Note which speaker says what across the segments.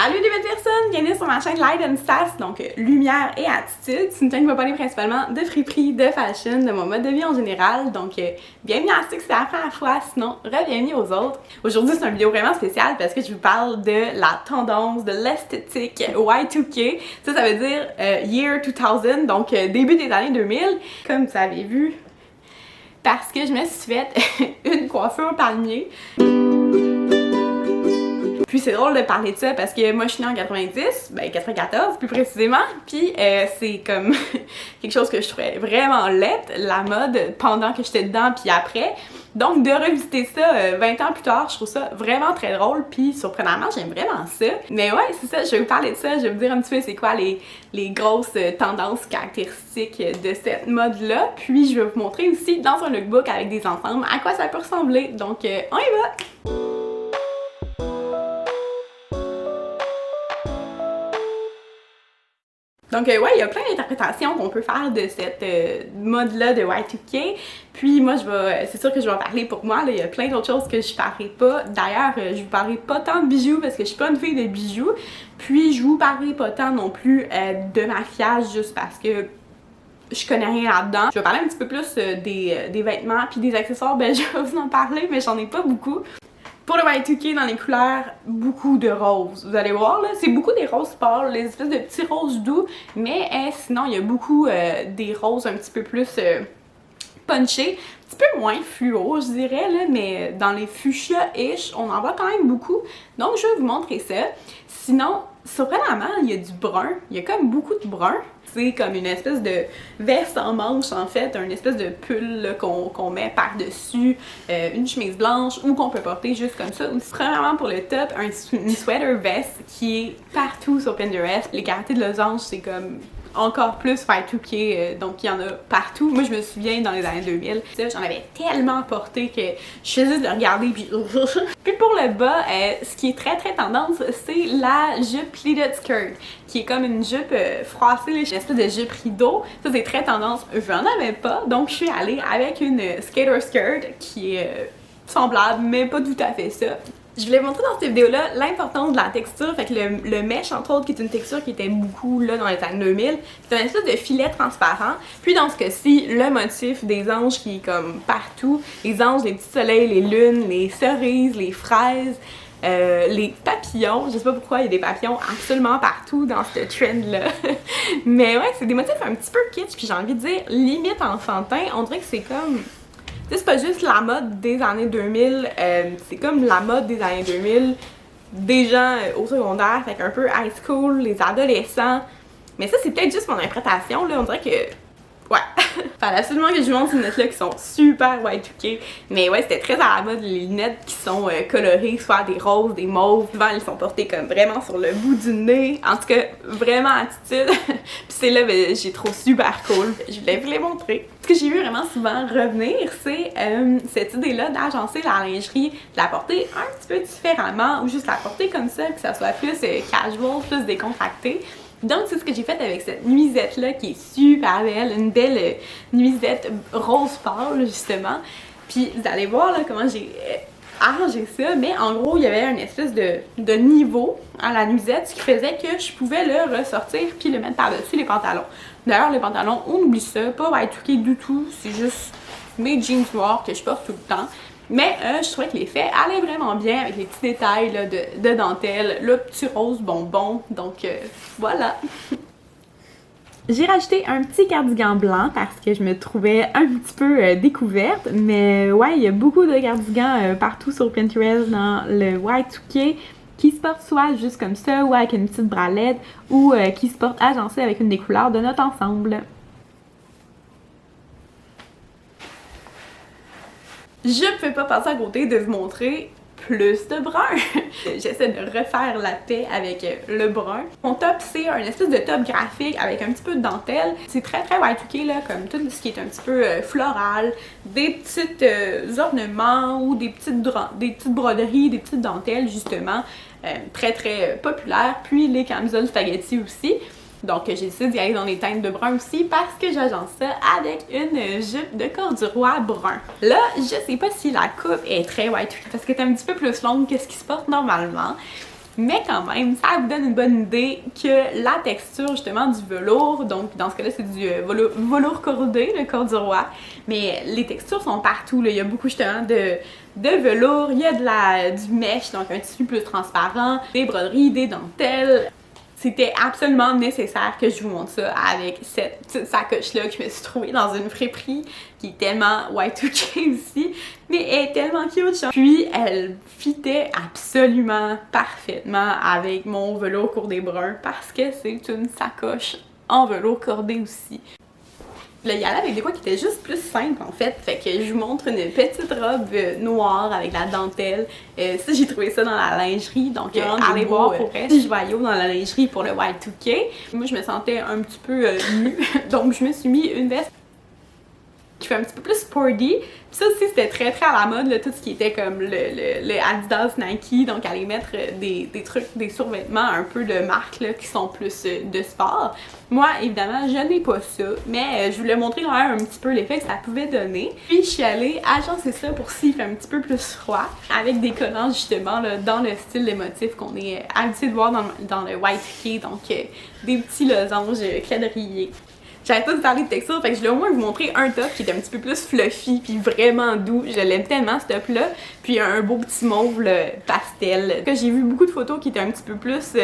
Speaker 1: Salut les belles personnes! Bienvenue sur ma chaîne Light and Sass, donc lumière et attitude. C'est une chaîne qui va parler principalement de friperie, de fashion, de mon mode de vie en général. Donc bienvenue à ceux que c'est la première fois, sinon re-bienvenue aux autres. Aujourd'hui c'est une vidéo vraiment spéciale parce que je vous parle de la tendance, de l'esthétique Y2K. Ça veut dire Year 2000, donc début des années 2000. Comme vous avez vu, parce que je me suis fait une coiffure palmier. Puis c'est drôle de parler de ça parce que moi je suis née en 90, ben 94 plus précisément, puis c'est comme quelque chose que je trouvais vraiment laid, la mode, pendant que j'étais dedans puis après. Donc de revisiter ça 20 ans plus tard, je trouve ça vraiment très drôle, puis surprenamment j'aime vraiment ça. Mais ouais, c'est ça, je vais vous parler de ça, je vais vous dire un petit peu c'est quoi les grosses tendances caractéristiques de cette mode-là, puis je vais vous montrer aussi dans un lookbook avec des ensembles à quoi ça peut ressembler. Donc on y va! Donc ouais, il y a plein d'interprétations qu'on peut faire de cette mode-là de Y2K. Puis moi, c'est sûr que je vais en parler pour moi, là, il y a plein d'autres choses que je parlerai pas. D'ailleurs, je vous parlerai pas tant de bijoux parce que je suis pas une fille de bijoux. Puis je vous parlerai pas tant non plus de maquillage juste parce que je connais rien là-dedans. Je vais parler un petit peu plus des vêtements puis des accessoires, ben je vais vous en parler, mais j'en ai pas beaucoup. Pour le Y2K, dans les couleurs, beaucoup de roses. Vous allez voir, là, c'est beaucoup des roses pâles, les espèces de petits roses doux, mais sinon, il y a beaucoup des roses un petit peu plus punchées, un petit peu moins fluo, je dirais, là, mais dans les fuchsia-ish, on en voit quand même beaucoup. Donc, je vais vous montrer ça. Sinon, surprenamment, il y a du brun. Il y a comme beaucoup de brun. C'est comme une espèce de veste en manche, en fait, une espèce de pull qu'on met par-dessus une chemise blanche ou qu'on peut porter juste comme ça. Ou premièrement pour le top, une sweater veste qui est partout sur Pinterest. Les caractères de losange, c'est comme encore plus Y2K, donc il y en a partout. Moi je me souviens dans les années 2000, j'en avais tellement porté que je faisais de le regarder puis puis pour le bas, ce qui est très tendance, c'est la jupe pleated skirt, qui est comme une jupe froissée, une espèce de jupe rideau. Ça c'est très tendance, j'en avais pas, donc je suis allée avec une skater skirt qui est semblable mais pas tout à fait ça. Je voulais montrer dans cette vidéo-là l'importance de la texture, fait que le mesh entre autres qui est une texture qui était beaucoup là dans les années 2000, c'est un espèce de filet transparent, puis dans ce cas-ci, le motif des anges qui est comme partout, les anges, les petits soleils, les lunes, les cerises, les fraises, les papillons, je sais pas pourquoi il y a des papillons absolument partout dans ce trend-là, mais ouais, c'est des motifs un petit peu kitsch, puis j'ai envie de dire limite enfantin, on dirait que c'est comme... C'est pas juste la mode des années 2000, c'est comme la mode des années 2000 des gens au secondaire, fait qu'un peu high school, les adolescents. Mais ça, c'est peut-être juste mon interprétation, là, on dirait que... Ouais! Fallait absolument que je vous montre ces lunettes-là qui sont super Y2K. Mais ouais, c'était très à la mode, les lunettes qui sont colorées, soit des roses, des mauves. Souvent, elles sont portées comme vraiment sur le bout du nez. En tout cas, vraiment attitude. Puis c'est là, ben, j'ai trouvé super cool. Je voulais vous les montrer. Ce que j'ai vu vraiment souvent revenir, c'est cette idée-là d'agencer la lingerie, de la porter un petit peu différemment, ou juste la porter comme ça, que ça soit plus casual, plus décontracté. Donc c'est ce que j'ai fait avec cette nuisette là qui est super belle, une belle nuisette rose pâle justement. Puis vous allez voir là comment j'ai arrangé ça, mais en gros il y avait une espèce de niveau à la nuisette, ce qui faisait que je pouvais le ressortir puis le mettre par-dessus les pantalons. D'ailleurs les pantalons, on oublie ça, pas Y2K du tout, c'est juste mes jeans noirs que je porte tout le temps. Mais je trouvais que l'effet allait vraiment bien avec les petits détails là, de dentelle, le petit rose bonbon, donc voilà. J'ai rajouté un petit cardigan blanc parce que je me trouvais un petit peu découverte, mais ouais, il y a beaucoup de cardigans partout sur Pinterest dans le Y2K qui se portent soit juste comme ça ou avec une petite bralette ou qui se portent agencés avec une des couleurs de notre ensemble. Je ne peux pas passer à côté de vous montrer plus de brun. J'essaie de refaire la paix avec le brun. Mon top, c'est un espèce de top graphique avec un petit peu de dentelle. C'est très Y2K, là, comme tout ce qui est un petit peu floral, des petits ornements ou des petites broderies, des petites dentelles, justement, très populaires. Puis les camisoles spaghetti aussi. Donc j'ai décidé d'y aller dans les teintes de brun aussi parce que j'agence ça avec une jupe de corduroy brun. Là, je sais pas si la coupe est très Y2K parce qu'elle est un petit peu plus longue que ce qui se porte normalement. Mais quand même, ça vous donne une bonne idée que la texture justement du velours, donc dans ce cas-là c'est du velours cordé, le corduroy, mais les textures sont partout, là. Il y a beaucoup justement de velours, il y a du mesh, donc un tissu plus transparent, des broderies, des dentelles. C'était absolument nécessaire que je vous montre ça avec cette petite sacoche-là que je me suis trouvée dans une friperie qui est tellement Y2K aussi, mais elle est tellement cute. Puis elle fitait absolument parfaitement avec mon velours cordé brun parce que c'est une sacoche en velours cordé aussi. Là, il y allait avec des quoi qui étaient juste plus simples en fait. Fait que je vous montre une petite robe noire avec la dentelle. Ça, j'ai trouvé ça dans la lingerie. Donc, allez voir pour vrai. Je joyaux dans la lingerie pour le Y2K. Moi, je me sentais un petit peu nue. Donc, je me suis mis une veste qui fait un petit peu plus sporty. Puis ça aussi, c'était très très à la mode, là, tout ce qui était comme le Adidas, Nike. Donc, aller mettre des trucs, des survêtements un peu de marque là, qui sont plus de sport. Moi, évidemment, je n'ai pas ça, mais je voulais montrer quand même un petit peu l'effet que ça pouvait donner. Puis, je suis allée agencer ça pour s'il fait un petit peu plus froid, avec des collants justement là, dans le style des motifs qu'on est habitué de voir dans le Y2K. Donc, des petits losanges quadrillés. J'arrête pas de parler de texture, fait que je voulais au moins vous montrer un top qui était un petit peu plus fluffy puis vraiment doux. Je l'aime tellement ce top là. Puis un beau petit mauve pastel. J'ai vu beaucoup de photos qui étaient un petit peu plus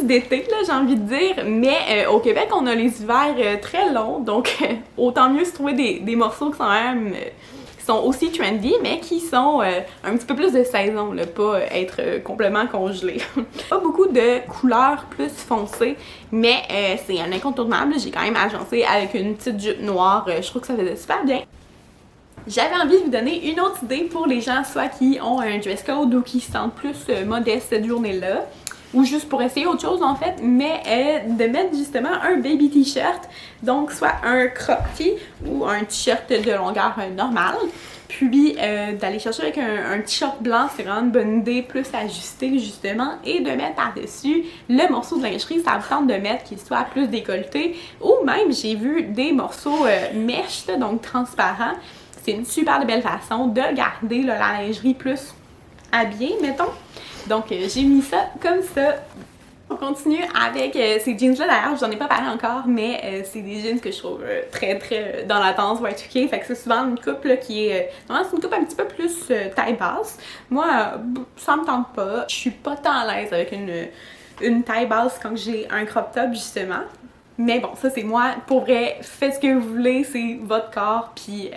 Speaker 1: d'été là, j'ai envie de dire. Mais au Québec, on a les hivers très longs, donc autant mieux se trouver des morceaux qui sont même sont aussi trendy, mais qui sont un petit peu plus de saison, là, pas être complètement congelés. Pas beaucoup de couleurs plus foncées, mais c'est un incontournable. J'ai quand même agencé avec une petite jupe noire. Je trouve que ça faisait super bien. J'avais envie de vous donner une autre idée pour les gens soit qui ont un dress code ou qui se sentent plus modestes cette journée-là, ou juste pour essayer autre chose en fait, mais de mettre justement un baby t-shirt, donc soit un crop tee ou un t-shirt de longueur normale, puis d'aller chercher avec un t-shirt blanc, c'est vraiment une bonne idée, plus ajusté justement, et de mettre par-dessus le morceau de lingerie, ça vous tente de mettre qu'il soit plus décolleté, ou même j'ai vu des morceaux mèches, donc transparents. C'est une super belle façon de garder là, la lingerie plus habillée, mettons. Donc, j'ai mis ça comme ça. On continue avec ces jeans-là. D'ailleurs, je n'en ai pas parlé encore, mais c'est des jeans que je trouve très très dans la tendance Y2K. Fait que c'est souvent une coupe là, qui est... c'est une coupe un petit peu plus taille basse. Moi, ça me tente pas. Je suis pas tant à l'aise avec une taille basse quand j'ai un crop top, justement. Mais bon, ça c'est moi. Pour vrai, faites ce que vous voulez, c'est votre corps, puis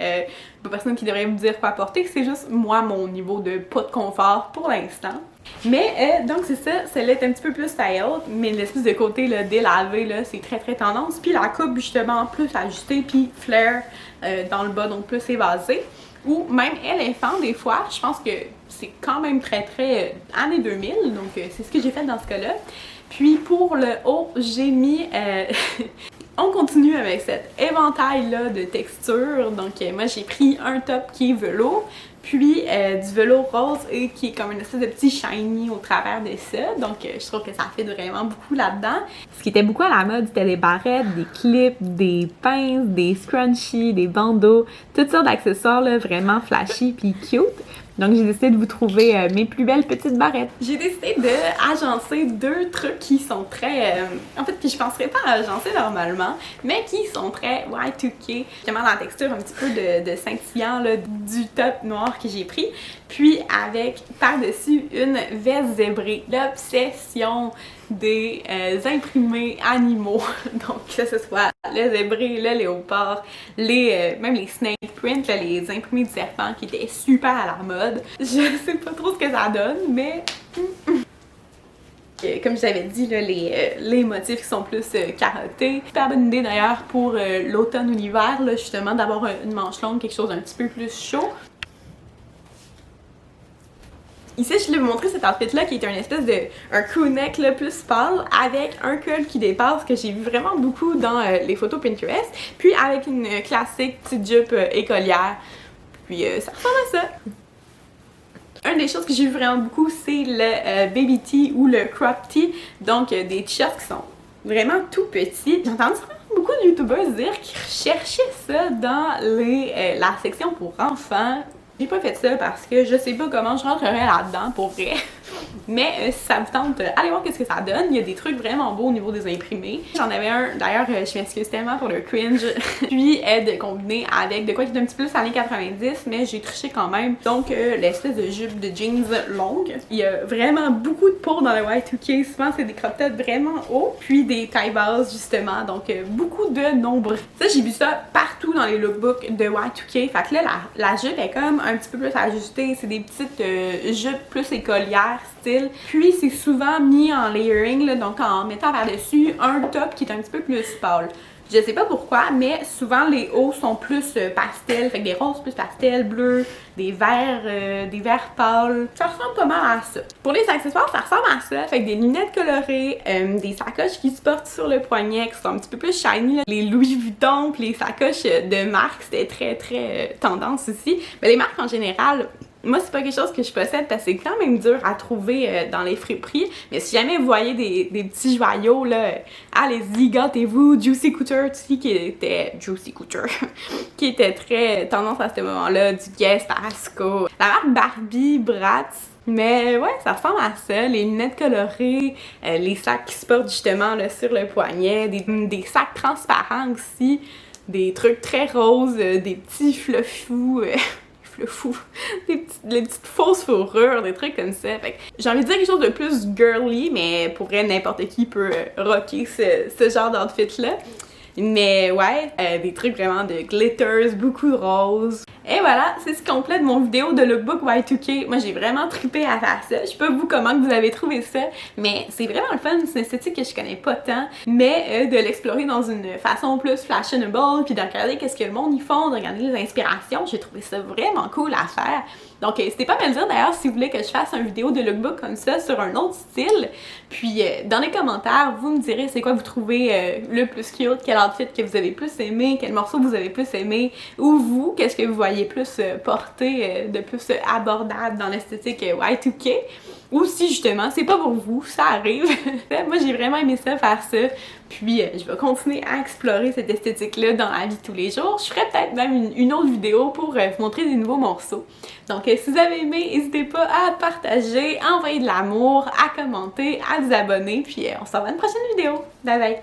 Speaker 1: pas personne qui devrait vous dire quoi porter. C'est juste moi, mon niveau de pas de confort pour l'instant. Mais donc c'est ça, celle-là est un petit peu plus style, mais l'espèce de côté là, délavé, là, c'est très très tendance. Puis la coupe justement plus ajustée, puis flare dans le bas, donc plus évasée. Ou même éléphant des fois, je pense que c'est quand même très très années 2000, donc c'est ce que j'ai fait dans ce cas-là. Puis pour le haut, j'ai mis... On continue avec cet éventail-là de textures. Donc moi j'ai pris un top qui est velours, puis du velours rose et qui est comme une espèce de petit shiny au travers de ça. Donc je trouve que ça fait vraiment beaucoup là-dedans. Ce qui était beaucoup à la mode, c'était des barrettes, des clips, des pinces, des scrunchies, des bandeaux, toutes sortes d'accessoires là, vraiment flashy puis cute. Donc j'ai décidé de vous trouver mes plus belles petites barrettes. J'ai décidé de agencer deux trucs qui sont très... en fait, que je penserais pas agencer normalement, mais qui sont très Y2K. Justement dans la texture un petit peu de scintillant là, du top noir que j'ai pris. Puis avec par-dessus une veste zébrée. L'obsession des imprimés animaux. Donc que ce soit le zébré, le léopard, même les snake prints, là, les imprimés de serpent qui étaient super à la mode. Je sais pas trop ce que ça donne, mais... Comme je vous avais dit, là, les motifs qui sont plus carottés. Super bonne idée d'ailleurs pour l'automne ou l'hiver, justement, d'avoir une manche longue, quelque chose d'un petit peu plus chaud. Ici, je voulais vous montrer cet outfit-là qui est un espèce de crewneck là, plus pâle avec un col qui dépasse que j'ai vu vraiment beaucoup dans les photos Pinterest. Puis avec une classique petite jupe écolière. Puis ça ressemble à ça. Une des choses que j'ai vu vraiment beaucoup, c'est le baby tee ou le crop tee. Donc des t-shirts qui sont vraiment tout petits. J'ai entendu beaucoup de youtubeurs dire qu'ils recherchaient ça dans la section pour enfants. J'ai pas fait ça parce que je sais pas comment je rentrerais là-dedans pour vrai. Mais si ça vous tente, allez voir qu'est-ce que ça donne. Il y a des trucs vraiment beaux au niveau des imprimés. J'en avais un, d'ailleurs, je m'excuse tellement pour le cringe. Puis de combiner avec de quoi qui est un petit peu plus années 90, mais j'ai triché quand même. Donc l'espèce de jupe de jeans longue. Il y a vraiment beaucoup de peau dans le Y2K. Souvent c'est des crop tops vraiment hauts, puis des tailles basses justement. Donc beaucoup de nombreux. Ça, j'ai vu ça partout dans les lookbooks de Y2K. Fait que là, la jupe est comme un petit peu plus ajustée. C'est des petites jupes plus écolières style. Puis c'est souvent mis en layering, là, donc en mettant par-dessus un top qui est un petit peu plus pâle. Je sais pas pourquoi, mais souvent les hauts sont plus pastel, fait que des roses plus pastel, bleus, des verts pâles. Ça ressemble pas mal à ça. Pour les accessoires, ça ressemble à ça, fait que des lunettes colorées, des sacoches qui se portent sur le poignet, qui sont un petit peu plus shiny, là. Les Louis Vuitton, puis les sacoches de marque, c'était très tendance aussi. Mais les marques en général, moi, c'est pas quelque chose que je possède parce que c'est quand même dur à trouver dans les friperies. Mais si jamais vous voyez des petits joyaux, là, allez-y, gâtez-vous. Juicy Couture aussi, qui était qui était très tendance à ce moment-là. Du Guess, Parasco. La marque Barbie, Bratz. Mais ouais, ça ressemble à ça. Les lunettes colorées, les sacs qui se portent justement là, sur le poignet, des sacs transparents aussi, des trucs très roses, des petits fluffous. Les petites fausses fourrures, des trucs comme ça. Fait que j'ai envie de dire quelque chose de plus girly, mais pour vrai, n'importe qui peut rocker ce genre d'outfit-là. Mais ouais, des trucs vraiment de glitters, beaucoup de roses. Et voilà, c'est ce qui complète mon vidéo de lookbook Y2K. Moi, j'ai vraiment trippé à faire ça. Je sais pas vous comment vous avez trouvé ça, mais c'est vraiment le fun. C'est une esthétique que je connais pas tant, mais de l'explorer dans une façon plus fashionable, puis de regarder qu'est-ce que le monde y font, de regarder les inspirations. J'ai trouvé ça vraiment cool à faire. Donc, n'hésitez pas à me le dire d'ailleurs si vous voulez que je fasse une vidéo de lookbook comme ça sur un autre style. Puis, dans les commentaires, vous me direz c'est quoi vous trouvez le plus cute, quel outfit que vous avez plus aimé, quel morceau vous avez plus aimé, ou vous, qu'est-ce que vous voyez plus porter de plus abordable dans l'esthétique Y2K. Ou si justement c'est pas pour vous, ça arrive. Moi j'ai vraiment aimé ça, faire ça. Puis je vais continuer à explorer cette esthétique-là dans la vie de tous les jours. Je ferai peut-être même une autre vidéo pour vous montrer des nouveaux morceaux. Donc si vous avez aimé, n'hésitez pas à partager, à envoyer de l'amour, à commenter, à vous abonner. Puis on se revoit dans une prochaine vidéo. Bye bye!